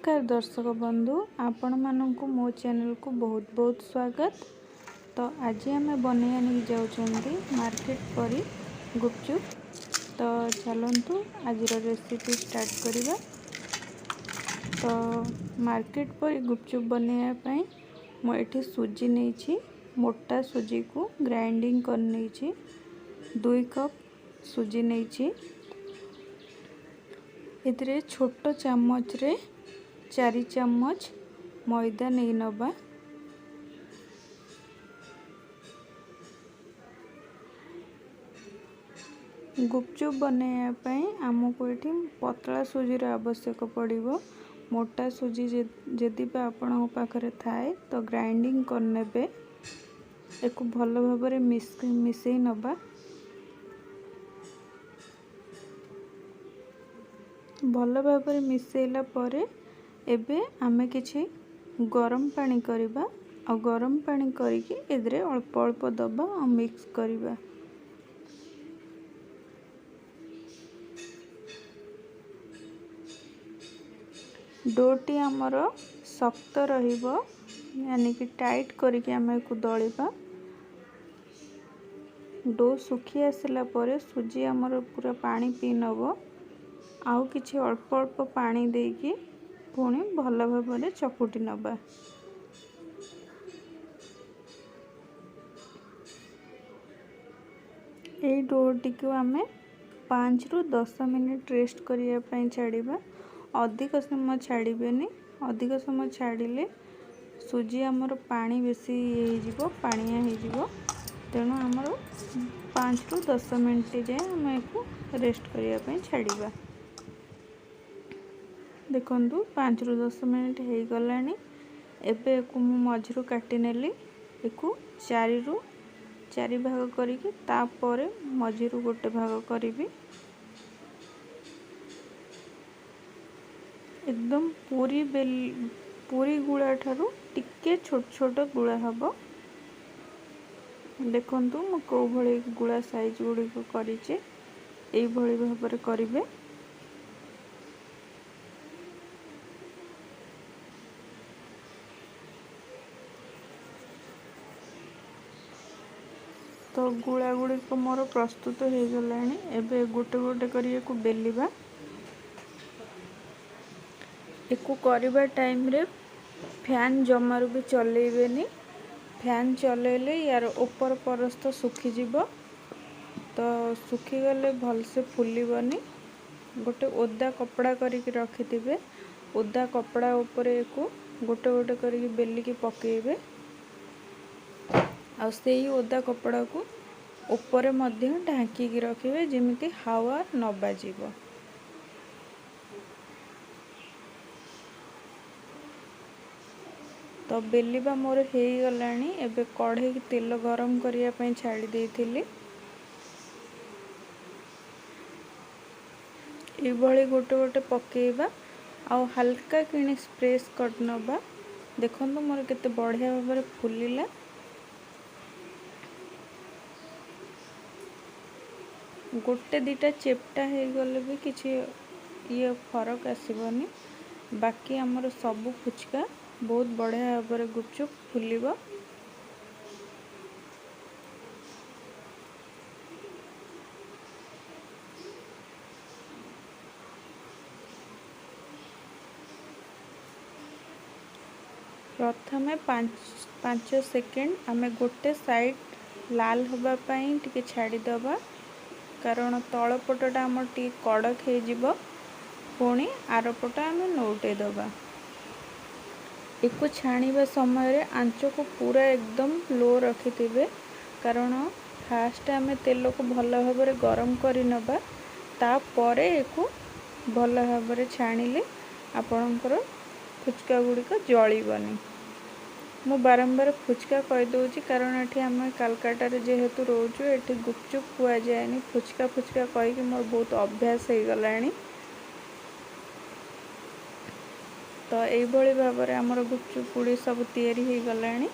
नमस्कार दर्शक बंधु आपण मानक मो चैनल को बहुत बहुत स्वागत। तो आज आम बनैया जाऊँगी मार्केट परी गुपचुप। तो चलतु आज रेसिपी स्टार्ट करवा। तो मार्केट परी गुपचुप बनैया मुझे सुजी नहीं मोटा सुजी को ग्राइंडिंग कर नहीं 2 कप सुजी नहीं इधरे छोट चम्मच रे 4 चम्मच मैदा नहीं नबा। गुपचुप बनैया आमको ये पतला सुजीर आवश्यक पड़ो। मोटा सुजी जदि आपण पाखरे थाए तो ग्राइंडिंग करने एक भल भाव मिसई नबा। भल भाव मिसैला परे एबे आमे किछि गरम पानी करिबा आ गरम पानी करिके एदरे अल्प अल्प दबा आ मिक्स करिबा। डोटी आमर शक्त रहिबो यानी कि टाइट करिके आमे को दळिबा। डो सुखी आसला परे सुजी आमर पूरा पानी पी नबो। आउ किछि अल्प अल्प पानी देकी पुणी भल भाव चकुटी नबा। यही डोटी को आमे 5 रु 10 मिनिट रेस्ट करने छाड़िबा। अधिक समय छाड़बेनी, अधिक समय छाड़िले सुजी आमर पानी बेसी हो पानिया हो तेणु आमर 5 रु 10 मिनिट जाए आम रेस्ट करने छाड़िबा। देखंतु 5 रु 10 मिनिट हो गलानी। एबे को मु मझिरु काटी नेली एको 4 भाग करिके तापर मझिरु गोटे भाग करिबी। एकदम पूरी गुड़ा ठारू टिके छोट छोट गुड़ा हबो। देखंतु मु को भली गुड़ा साइज गुडी को करिचे एई भली भाबरे करिवे। तो गुड़ा गुड़िक मोर प्रस्तुत हो गलानी। एबे गोटे गोटे करिए को बेलिबा। एको करिबा टाइम रे फैन जमारू भी चलेबेनी। फैन चलेले यार ऊपर परस्त सुखी जीवो। तो सुखी गले भल से फुलीबनी। गोटे ओदा कपड़ा करके रखिथिबे। ओदा कपड़ा ऊपर एको गोटे गोटे करके बेलिकी पकेइबे। आ सेही ओदा कपड़ा को ऊपर मध्य ढांकी की रखिबे जेमिति हावा न बाजिबो। तो बेलिबा मोर हो गलानी। एबे कढ़ई तेल गरम करिया पई छाड़ी देइथिली। ए भली गोटे गोटे पकेइबा आ हल्का किनी स्प्रेस कर नबा। देखंतु मोर केते बढ़िया भाबरे फुलिला। गोटे दीटा चेप्टा हो गले भी किसी ये फरक आसबनी। बाकी आमर सबू फुचका बहुत बढ़िया भाव में गुपचुप फुलिबो। प्रथमे 5 सेकेंड आमे गोटे साइड लाल होबा पई टिके छाड़ी दबा कारण तळ पटटा आम टी कड़क हो जिवो। पुणी आर पट आम नौटे दबा। एको छाणीबा समय रे आंच को पूरा एकदम लो रखिथिबे कारण फास्ट आमे तेल को भल भाव में गरम करि नबा। ता परे एको भल भाव में छाणिले आपणकर फुचका गुड़िक जलिबनी। मु बारंबार फुचका कही दूची कारण एठी आम कालकाटा जेहेतु रोचु एठी गुपचुप हुआ जाएनी। फुचका फुचका कहीकि मोर बहुत अभ्यास हो गलानी। तो यही भाव में आमर गुपचुप गुड़ी सब तैयारी हो गलानी।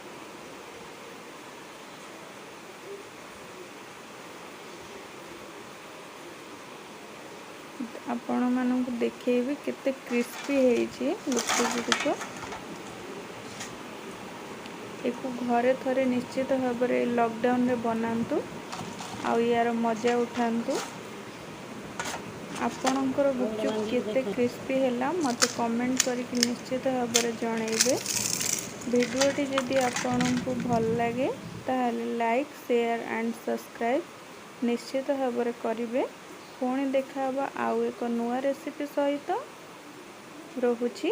आपण मानक देखेबी केते क्रिस्पी हेइची गुपचुप गुड़िक। एक घरे थरे निश्चित भाव में लॉकडाउन रे बनातु आउ यार मजा उठातु। आपणकर गुपचुप केते क्रिस्पी हैला मते कमेंट करके निश्चित भाव में जनइबे। वीडियोटी जदि आपको भल लगे ताहले लाइक शेयर एंड सब्सक्राइब निश्चित भाव में करेंगे। पुणी देखा आउ एक नुआ रेसिपी सहित रहुछि।